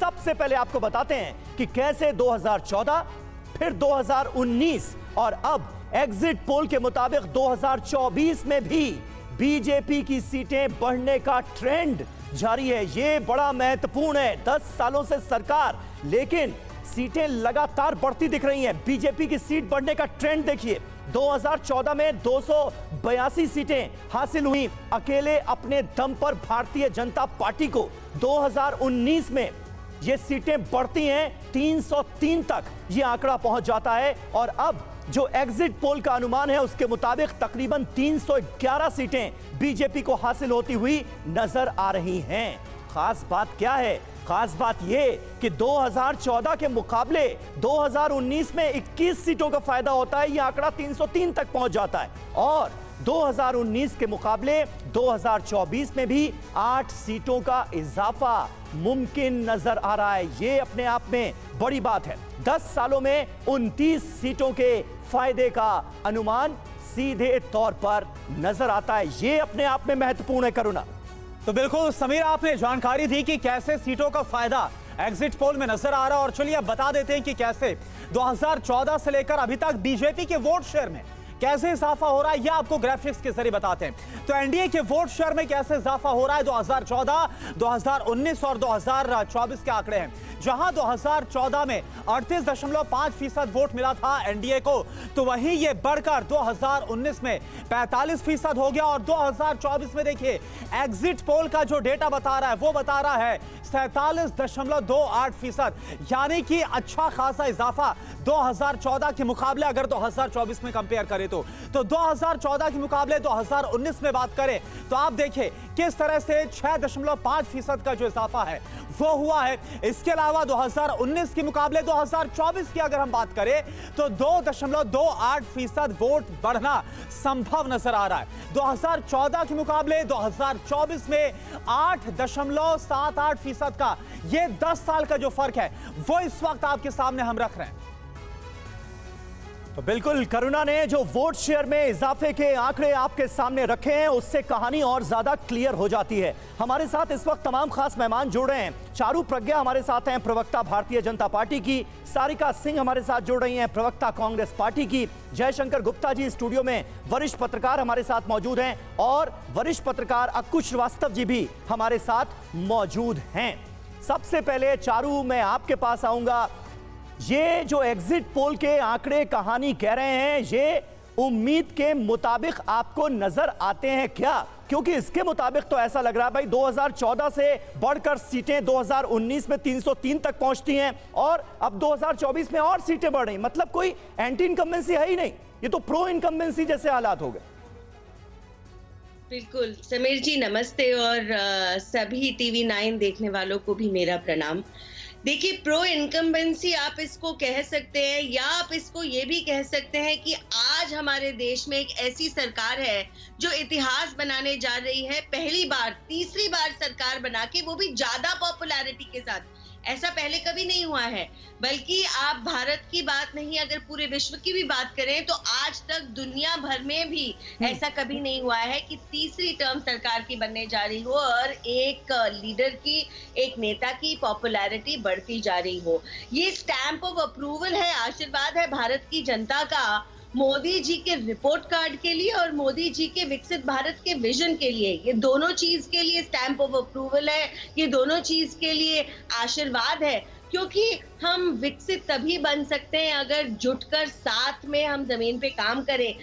सबसे पहले आपको बताते हैं कि कैसे 2014, फिर 2019 और अब एग्जिट पोल के मुताबिक 2024 में भी बीजेपी की सीटें बढ़ने का ट्रेंड जारी है। ये बड़ा महत्वपूर्ण है। 10 सालों से सरकार, लेकिन सीटें लगातार बढ़ती दिख रही हैं। बीजेपी की सीट बढ़ने का ट्रेंड देखिए। 2014 में 282 सीटें हासिल हुई अकेले अपने दम पर भारतीय जनता पार्टी को। 2019 में ये सीटें बढ़ती हैं 303 तक ये आंकड़ा पहुंच जाता है और अब जो एग्जिट पोल का अनुमान है उसके मुताबिक तकरीबन 311 सीटें बीजेपी को हासिल होती हुई नजर आ रही हैं। खास बात क्या है? खास बात यह कि 2014 के मुकाबले 2019 में 21 सीटों का फायदा होता है। यह आंकड़ा 303 तक पहुंच जाता है और 2019 के मुकाबले 2024 में भी 8 सीटों का इजाफा मुमकिन नजर आ रहा है। यह अपने आप में बड़ी बात है। 10 सालों में 29 सीटों के फायदे का अनुमान सीधे तौर पर नजर आता है। यह अपने आप में महत्वपूर्ण है। करुणा, तो बिल्कुल समीर, आपने जानकारी दी कि कैसे सीटों का फायदा एग्जिट पोल में नजर आ रहा है और चलिए अब बता देते हैं कि कैसे 2014 से लेकर अभी तक बीजेपी के वोट शेयर में कैसे इजाफा हो रहा है। यह आपको ग्राफिक्स के जरिए बताते हैं। तो एनडीए के वोट शेयर में कैसे इजाफा हो रहा है 2014, 2019 और 2024 के आंकड़े हैं। जहां 2014 में 38.5% वोट मिला था एनडीए को, तो वहीं ये बढ़कर 2019 में 45% हो गया और 2024 में देखिए एग्जिट पोल का जो डेटा बता रहा है वो बता रहा है 47.28%, यानी कि अच्छा खासा इजाफा 2014 के मुकाबले अगर 2024 में कंपेयर करें तो 2014 के मुकाबले 2019 में बात करें तो आप देखिए किस तरह से 6.5% का जो इजाफा है वो हुआ है। इसके अलावा 2019 के मुकाबले 2024 की अगर हम बात करें तो 2.28% वोट बढ़ना संभव नजर आ रहा है। 2014 के मुकाबले 2024 में 8.78% का ये 10 साल का जो फर्क है वो इस वक्त आपके सामने हम रख रहे हैं। तो बिल्कुल करुणा ने जो वोट शेयर में इजाफे के आंकड़े आपके सामने रखे हैं उससे कहानी और ज्यादा क्लियर हो जाती है। हमारे साथ इस वक्त तमाम खास मेहमान जुड़ रहे हैं। चारू प्रज्ञा हमारे साथ हैं, प्रवक्ता भारतीय जनता पार्टी की। सारिका सिंह हमारे साथ जुड़ रही हैं, प्रवक्ता कांग्रेस पार्टी की। जयशंकर गुप्ता जी स्टूडियो में वरिष्ठ पत्रकार हमारे साथ मौजूद हैं और वरिष्ठ पत्रकार अक्कू श्रीवास्तव जी भी हमारे साथ मौजूद हैं। सबसे पहले चारू, मैं आपके पास आऊंगा। ये जो एग्जिट पोल के आंकड़े कहानी कह रहे हैं, ये उम्मीद के मुताबिक आपको नजर आते हैं क्या? क्योंकि इसके मुताबिक तो ऐसा लग रहा है भाई 2014 से बढ़कर सीटें 2019 में 303 तक पहुंचती हैं और अब 2024 में और सीटें बढ़ रही। मतलब कोई एंटी इनकम्बेंसी है ही नहीं, ये तो प्रो इनकम्बेंसी जैसे हालात हो गए। बिल्कुल समीर जी, नमस्ते और सभी टीवी 9 देखने वालों को भी मेरा प्रणाम। देखिए, प्रो इनकम्बेंसी आप इसको कह सकते हैं या आप इसको ये भी कह सकते हैं कि आज हमारे देश में एक ऐसी सरकार है जो इतिहास बनाने जा रही है। पहली बार, तीसरी बार सरकार बना के, वो भी ज्यादा पॉपुलैरिटी के साथ। ऐसा पहले कभी नहीं हुआ है। बल्कि आप भारत की बात नहीं, अगर पूरे विश्व की भी बात करें तो आज तक दुनिया भर में भी ऐसा कभी नहीं हुआ है कि तीसरी टर्म सरकार की बनने जा रही हो और एक लीडर की, एक नेता की पॉपुलैरिटी बढ़ती जा रही हो। ये स्टैंप ऑफ अप्रूवल है, आशीर्वाद है भारत की जनता का मोदी जी के रिपोर्ट कार्ड के लिए और मोदी जी के विकसित भारत के विजन के लिए। ये दोनों चीज के लिए स्टैंप ऑफ अप्रूवल है, ये दोनों चीज के लिए आशीर्वाद है। क्योंकि हम विकसित तभी बन सकते हैं अगर जुटकर साथ में हम जमीन पे काम करें।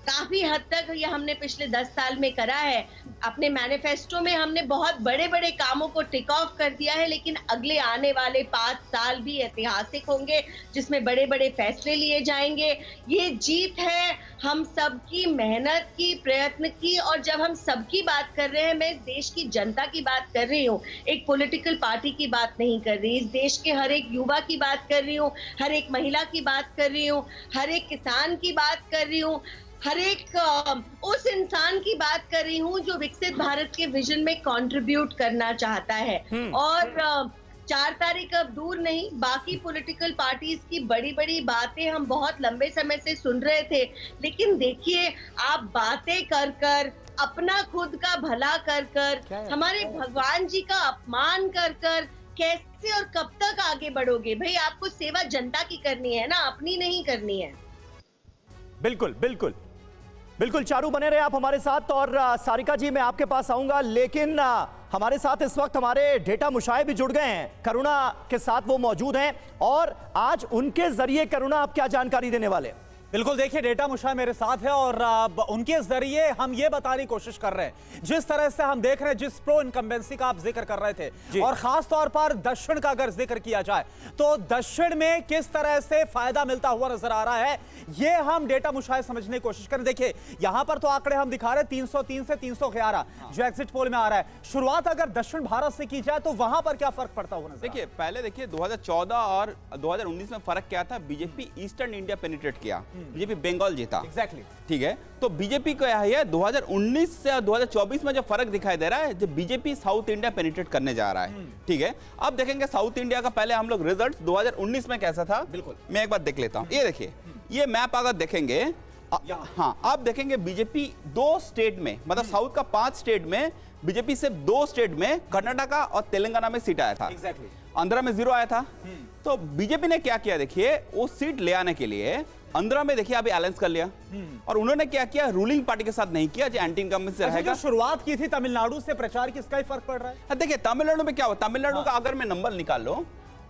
काफी हद तक ये हमने पिछले 10 साल में करा है। अपने मैनिफेस्टो में हमने बहुत बड़े बड़े कामों को टिक ऑफ कर दिया है, लेकिन अगले आने वाले 5 साल भी ऐतिहासिक होंगे जिसमें बड़े बड़े फैसले लिए जाएंगे। ये जीत है हम सबकी मेहनत की, प्रयत्न की। और जब हम सबकी बात कर रहे हैं, मैं इस देश की जनता की बात कर रही हूँ, एक पॉलिटिकल पार्टी की बात नहीं कर रही। इस देश के हर एक युवा की बात कर रही हूँ, हर एक महिला की बात कर रही हूँ, हर एक किसान की बात कर रही हूँ, हर एक उस इंसान की बात कर रही हूँ जो विकसित भारत के विजन में कंट्रीब्यूट करना चाहता है। और 4 तारीख अब दूर नहीं, बाकी पॉलिटिकल पार्टीज की बड़ी बड़ी बातें हम बहुत लंबे समय से सुन रहे थे, लेकिन देखिए आप बातें कर कर, अपना खुद का भला कर कर, हमारे भगवान जी का अपमान कर कर कैसे और कब तक आगे बढ़ोगे? भाई आपको सेवा जनता की करनी है ना, अपनी नहीं करनी है। बिल्कुल बिल्कुल बिल्कुल चारू, बने रहे आप हमारे साथ। और सारिका जी, मैं आपके पास आऊंगा, लेकिन हमारे साथ इस वक्त हमारे डेटा मुशाए भी जुड़ गए हैं, करुणा के साथ वो मौजूद हैं और आज उनके जरिए करुणा आप क्या जानकारी देने वाले हैं? बिल्कुल, देखिए डेटा मुशाह मेरे साथ है और उनके जरिए हम ये बताने की कोशिश कर रहे हैं, जिस तरह से हम देख रहे हैं, जिस प्रो इनकम्बेंसी का आप जिक्र कर रहे थे, और खास तौर पर दक्षिण का अगर जिक्र किया जाए तो दक्षिण में किस तरह से फायदा मिलता हुआ नजर आ रहा है, ये हम डेटा मुशाह समझने की कोशिश करें। देखिए यहां पर तो आंकड़े हम दिखा रहे हैं 303 से 311 जो एग्जिट पोल में आ रहा है। शुरुआत अगर दक्षिण भारत से की जाए तो वहां पर क्या फर्क पड़ता हुआ नजर? देखिए पहले देखिए 2014 और 2019 में फर्क क्या था, बीजेपी ईस्टर्न इंडिया पेनिट्रेट किया, बीजेपी बंगाल जीता। एग्जैक्टली ठीक है, तो बीजेपी को यह है 2019 से 2024 में जो फर्क दिखाई दे रहा है, जो बीजेपी साउथ इंडिया पेनिट्रेट करने जा रहा है। ठीक है, अब देखेंगे साउथ इंडिया का पहले हम लोग रिजल्ट 2019 में कैसा था, बिल्कुल मैं एक बार देख लेता हूं। ये देखिए, ये मैप अगर देखेंगे, हाँ आप देखेंगे बीजेपी 2 स्टेट में, मतलब साउथ का 5 स्टेट में बीजेपी सिर्फ 2 स्टेट में, कर्नाटका और तेलंगाना में सीट आया था। एग्जैक्टली आंध्रा में 0 आया था। तो बीजेपी ने क्या किया, देखिए वो सीट ले आने के लिए आंध्रा में देखिए अभी अलायंस कर लिया, और उन्होंने क्या किया, रूलिंग पार्टी के साथ नहीं किया जो एंटी इनकम्बेंसी रहेगा। शुरुआत की थी तमिलनाडु से प्रचार की, इसका ही फर्क पड़ रहा है। देखिए तमिलनाडु में क्या हुआ, तमिलनाडु का अगर मैं नंबर निकाल लो,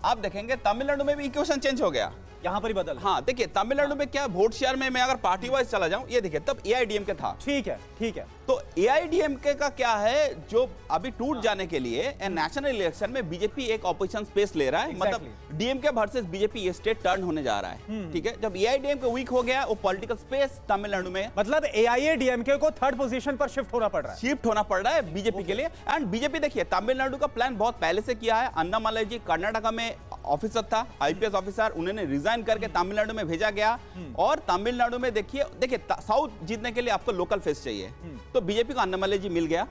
आप देखेंगे तमिलनाडु में भी इक्वेशन चेंज हो गया, यहां पर ही बदल। हाँ देखिए तमिलनाडु में क्या, वोट शेयर में मैं अगर पार्टी वाइज चला जाऊं, ये देखिए तब एआईडीएमके था। ठीक है ठीक है, तो एआईडीएमके का क्या है, जो अभी टूट जाने के लिए नेशनल इलेक्शन में बीजेपी एक ऑपोजिशन स्पेस ले रहा है, मतलब डीएमके वर्सेस बीजेपी ये स्टेट टर्न होने जा रहा है। ठीक है, जब एआईडीएमके वीक हो गया, वो पॉलिटिकल स्पेस तमिलनाडु में, मतलब एआईएडीएमके को थर्ड पोजीशन पर शिफ्ट होना पड़ रहा है, शिफ्ट होना पड़ रहा है बीजेपी के लिए। एंड बीजेपी देखिए तमिलनाडु का प्लान बहुत पहले से किया है। अन्नामलाई जी कर्नाटका में ऑफिसर था, आईपीएस ऑफिसर, उन्होंने रिजाइन करके तमिलनाडु में भेजा गया, और तमिलनाडु में देखिए साउथ जीतने के लिए आपको लोकल फेस चाहिए, तो बीजेपी को अन्नामलाई जी मिल गया।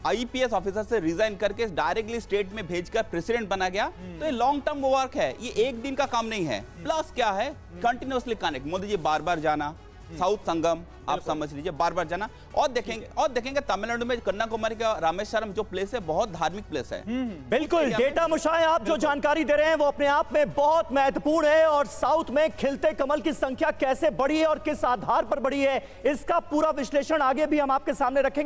आईपीएस ऑफिसर से रिजाइन करके डायरेक्टली स्टेट में भेजकर प्रेसिडेंट बना गया। तो ये लॉन्ग टर्म वर्क है, ये एक दिन का काम नहीं है। प्लस क्या है, कंटिन्यूअसली कनेक्ट, मोदी जी बार बार जाना, साउथ संगम आप समझ लीजिए, बार बार जाना। और देखेंगे तमिलनाडु में कन्याकुमारी का रामेश्वरम जो प्लेस है, बहुत धार्मिक प्लेस है। बिल्कुल, डेटा मुशाए आप जो जानकारी दे रहे हैं वो अपने आप में बहुत महत्वपूर्ण है, और साउथ में खिलते कमल की संख्या कैसे बढ़ी है और किस आधार पर बढ़ी है, इसका पूरा विश्लेषण आगे भी हम आपके सामने रखेंगे।